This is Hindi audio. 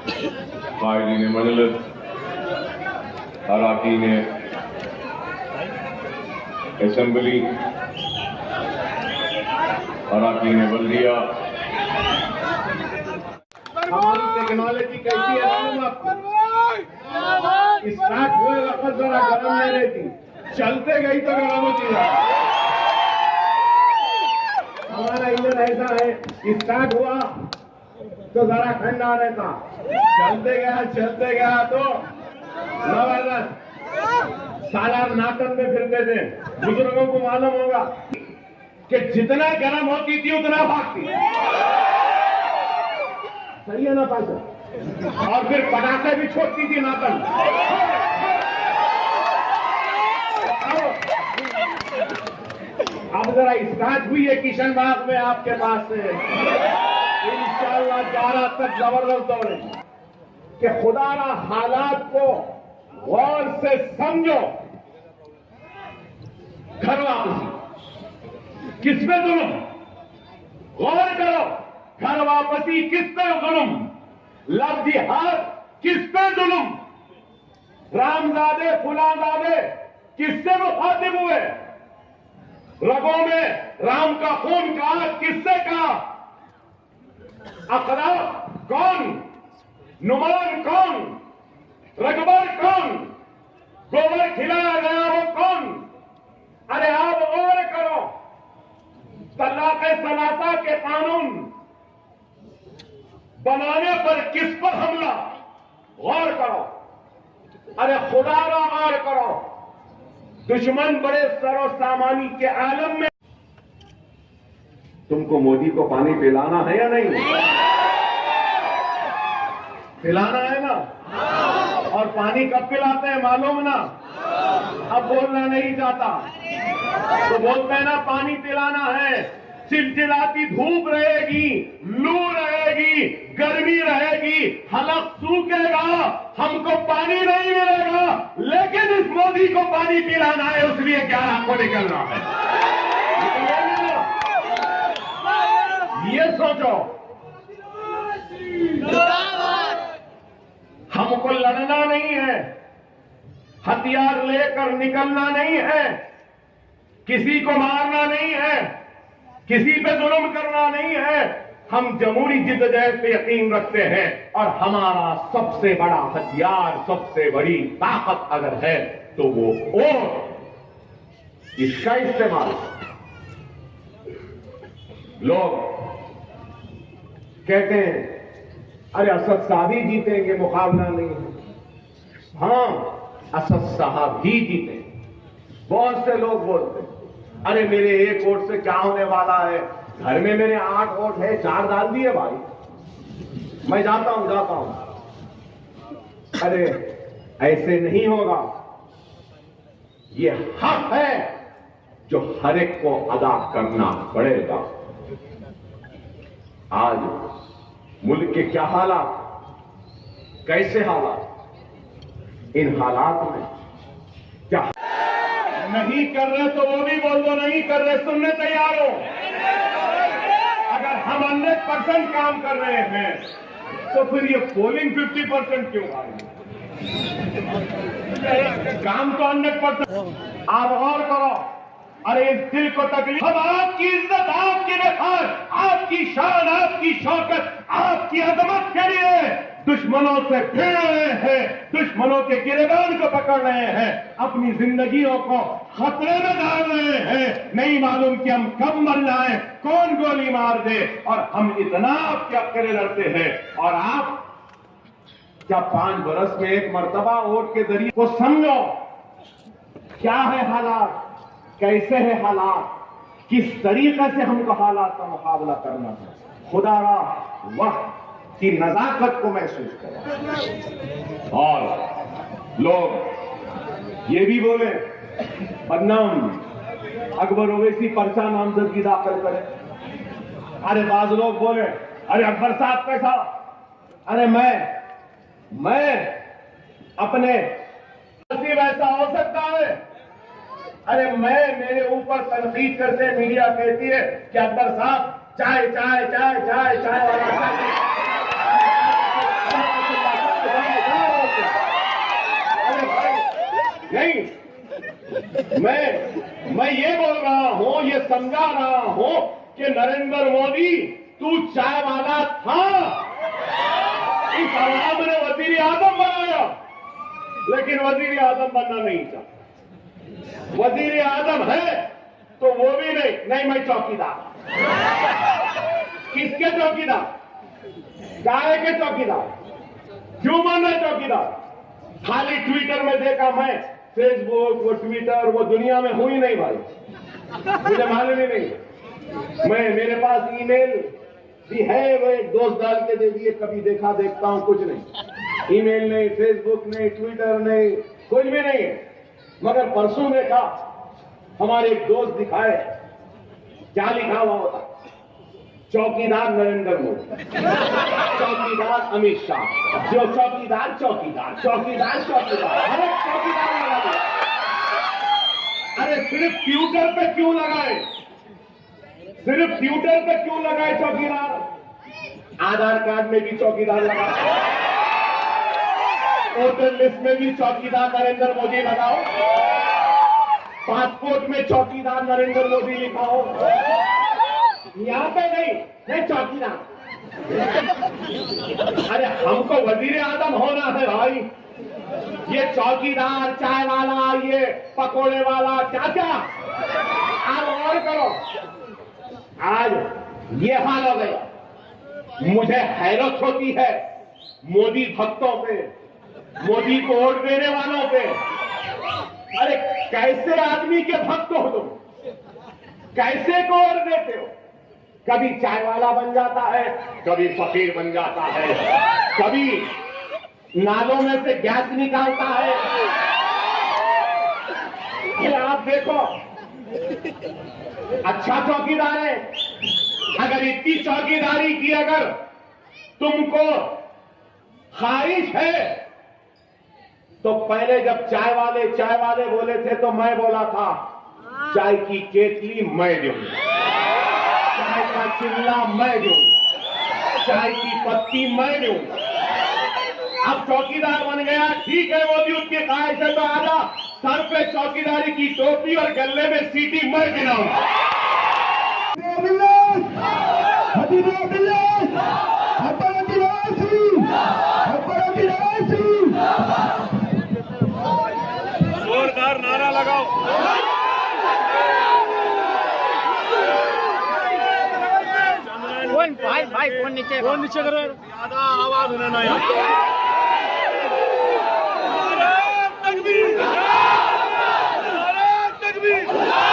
कायदीन मजलिस, अरकान असेंबली, अरकान बल्दिया। हमारी टेक्नोलॉजी कैसी है मालूम आपको? स्टार्ट हुए वक्त जरा गर्म नहीं रहती, चलते गई तो गर्म होती है। हमारा इंजन ऐसा है, स्टार्ट हुआ तो जरा ठंडा रहता, चलते गया तो जबरदस्त सालार नाटन में फिरते थे। बुजुर्गों को मालूम होगा कि जितना गर्म होती थी उतना भागती। सही है ना पासा? और फिर पटाखे भी छोड़ती थी नाटन। अब जरा स्टार्ट हुई है किशनबाग में आपके पास से, इंशाअल्लाह 11 तक जबरदस्त दौड़े कि खुदारा हालात को गौर से समझो। घर वापसी किस पे जुल्म? गौर करो, घर वापसी किस पे जुल्म? लव जिहाद किस पे जुल्म? रामजादे फुलाजादे किससे मुखातिब हुए? रगों में राम का खून कहा, किससे कहा? अकरा कौन? नुमान कौन? रगबर कौन? गोबर खिलाया गया वो कौन? अरे आप गौर करो, तलाक सलासा के कानून बनाने पर किस पर हमला? गौर करो। अरे खुदारा गौर करो, दुश्मन बड़े सरो सामानी के आलम में। तुमको मोदी को पानी पिलाना है या नहीं? पिलाना है ना? और पानी कब पिलाते हैं मालूम ना? अब बोलना नहीं चाहता तो बोलते हैं ना, पानी पिलाना है। चिलचिलाती धूप रहेगी, लू रहेगी, गर्मी रहेगी, हलक सूखेगा, हमको पानी नहीं मिलेगा, लेकिन इस मोदी को पानी पिलाना है, इसलिए 11 को निकलना है। ये सोचो, हमको लड़ना नहीं है, हथियार लेकर निकलना नहीं है, किसी को मारना नहीं है, किसी पे जुल्म करना नहीं है। हम जमहूरी जिद्दोजहद पे यकीन रखते हैं और हमारा सबसे बड़ा हथियार, सबसे बड़ी ताकत अगर है तो वो वोट, इसका इस्तेमाल। लोग कहते हैं अरे असद साहब ही जीतेंगे, मुकाबला नहीं है। हाँ, असद साहब ही जीते। बहुत से लोग बोलते हैं अरे मेरे 1 वोट से क्या होने वाला है, घर में मेरे 8 वोट है, 4 डाल दिए भाई, मैं जाता हूं। अरे ऐसे नहीं होगा। ये हक है जो हर एक को अदा करना पड़ेगा। आज मुल्क के क्या हालात, कैसे हालात, इन हालात में क्या नहीं कर रहे तो वो भी बोल दो, नहीं कर रहे, सुनने तैयार हो। अगर हम 100% काम कर रहे हैं तो फिर ये पोलिंग 50% क्यों आ रही है? काम तो 100%। आप और करो। अरे इस दिल को तकलीफ, हम आपकी इज्जत, आपकी वफाद, आपकी शान, आपकी शौकत, आपकी अजमत के लिए दुश्मनों से भिड़ रहे हैं, दुश्मनों के गिरबान को पकड़ रहे हैं, अपनी जिंदगियों को खतरे में डाल रहे हैं। नहीं मालूम कि हम कब मर जाएं, कौन गोली मार दे, और हम इतना आपके अकेले लड़ते हैं। और आप क्या 5 बरस में एक मर्तबा वोट के जरिए को समझो क्या है हालात, कैसे है हालात, किस तरीके से हमको हालात का मुकाबला करना है। खुदारा वक्त की नजाकत को महसूस करें। और लोग ये भी बोले बदनाम अकबर ओवैसी पर्चा नामजदगी दाखिल करें। अरे बाज लोग बोले अरे अकबर साहब कैसा, अरे मैं अपने ऐसा हो सकता है। अरे मेरे ऊपर तनकीद करते मीडिया कहती है कि अकबर साहब चाय वाला मैं ये बोल रहा हूं, ये समझा रहा हूं कि नरेंद्र मोदी तू चाय वाला था, इस आवाम ने वजीर आजम बनाया, लेकिन वजीर आजम बनना नहीं चाहता। वजीर आजम है तो वो भी नहीं मैं चौकीदार। किसके चौकीदार? गाय के चौकीदार। क्यों बन रहे चौकीदार? खाली ट्विटर में देखा मैं, फेसबुक वो ट्विटर वो दुनिया में हुई नहीं भाई, मुझे मालूम ही नहीं। मेरे पास ईमेल भी है, वो एक दोस्त डाल के दे दिए, कभी देखा देखता हूं, कुछ नहीं। ईमेल नहीं, फेसबुक नहीं, ट्विटर नहीं, कुछ भी नहीं है। मगर परसों देखा, हमारे एक दोस्त दिखाए, क्या लिखा हुआ होता? चौकीदार नरेंद्र मोदी, चौकीदार अमित शाह, जो चौकीदार चौकीदार चौकीदार चौकीदार, हर एक चौकीदार लगा दिया। अरे सिर्फ ट्विटर पे क्यों लगाए? सिर्फ ट्विटर पे क्यों लगाए चौकीदार? आधार कार्ड में भी चौकीदार लगा, वोटर लिस्ट में भी चौकीदार नरेंद्र मोदी लगाओ, पासपोर्ट में चौकीदार नरेंद्र मोदी लिखा हो, यहां पे नहीं चौकीदार। अरे हमको वजीर आजम होना है भाई, ये चौकीदार, चाय वाला, ये पकोड़े वाला, क्या क्या आप और करो। आज ये हाल हो गया। मुझे हैरत होती है मोदी भक्तों पे, मोदी को वोट देने वालों पे। अरे कैसे आदमी के भक्त हो तुम? कैसे को वोट देते हो? कभी चाय वाला बन जाता है, कभी फकीर बन जाता है, कभी नालों में से गैस निकालता है। ये आप देखो, अच्छा चौकीदार है। अगर इतनी चौकीदारी की अगर तुमको ख्वाहिश है, तो पहले जब चाय वाले बोले थे तो मैं बोला था चाय की केतली मैं दूंगा, चाय का चिल्ला मैं दूंगा, चाय की पत्ती मैं दूंगा। अब चौकीदार बन गया, ठीक है, मोदी उसकी ख्वाहिश है तो आजा, सर पे चौकीदारी की टोपी और गले में सीटी मैं गिनाऊंगा। जोरदार नारा लगाओ। भाई फोन नीचे करो, ज्यादा आवाज होना ना यार। तकबीर, तकबीर।